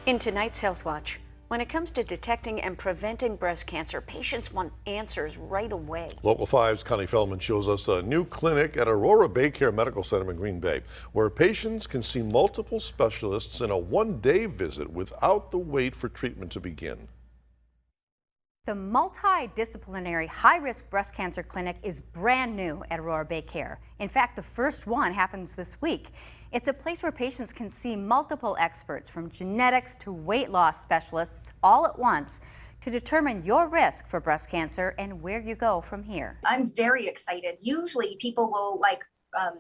In tonight's HealthWatch, when it comes to detecting and preventing breast cancer, patients want answers right away. Local 5's Connie Feldman shows us a new clinic at Aurora Baycare Medical Center in Green Bay, where patients can see multiple specialists in a one-day visit without the wait for treatment to begin. The Multidisciplinary High-Risk Breast Cancer Clinic is brand new at Aurora Baycare. In fact, the first one happens this week. It's a place where patients can see multiple experts, from genetics to weight loss specialists, all at once to determine your risk for breast cancer and where you go from here. I'm very excited. Usually people will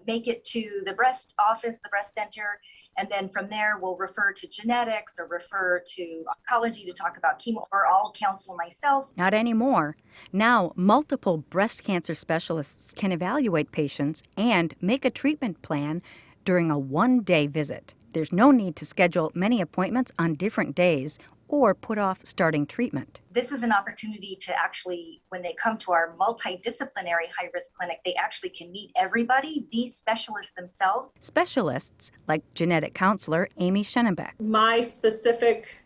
make it to the breast office, the breast center, and then from there we'll refer to genetics or refer to oncology to talk about chemo, or I'll counsel myself. Not anymore. Now, multiple breast cancer specialists can evaluate patients and make a treatment plan during a one-day visit. There's no need to schedule many appointments on different days or put off starting treatment. This is an opportunity to actually, when they come to our multidisciplinary high-risk clinic, they actually can meet everybody, these specialists themselves. Specialists like genetic counselor Amy Schennebeck. My specific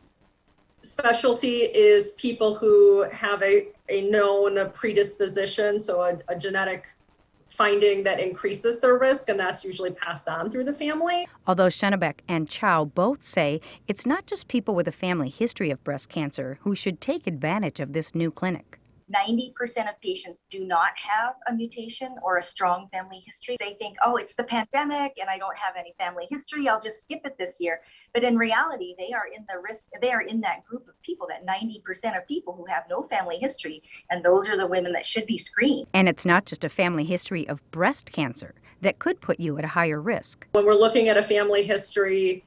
specialty is people who have a known predisposition, so a genetic finding that increases their risk, and that's usually passed on through the family. Although Schennebeck and Chow both say it's not just people with a family history of breast cancer who should take advantage of this new clinic. 90% of patients do not have a mutation or a strong family history. They think, oh, it's the pandemic and I don't have any family history, I'll just skip it this year. But in reality, they are in the risk, they are in that group of people, that 90% of people who have no family history, and those are the women that should be screened. And it's not just a family history of breast cancer that could put you at a higher risk. When we're looking at a family history,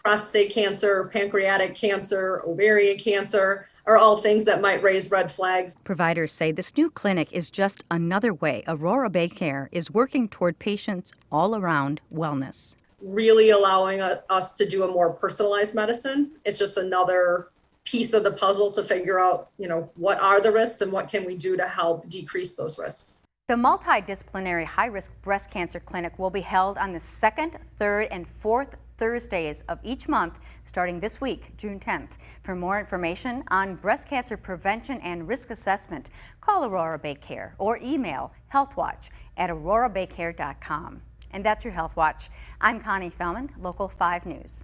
prostate cancer, pancreatic cancer, ovarian cancer are all things that might raise red flags. Providers say this new clinic is just another way Aurora Baycare is working toward patients all around wellness. Really allowing us to do a more personalized medicine. It's just another piece of the puzzle to figure out, what are the risks and what can we do to help decrease those risks. The Multidisciplinary High-Risk Breast Cancer Clinic will be held on the 2nd, 3rd, and 4th Thursdays of each month starting this week, June 10th. For more information on breast cancer prevention and risk assessment, call Aurora Baycare or email healthwatch@aurorabaycare.com. And that's your Health Watch. I'm Connie Feldman, Local 5 News.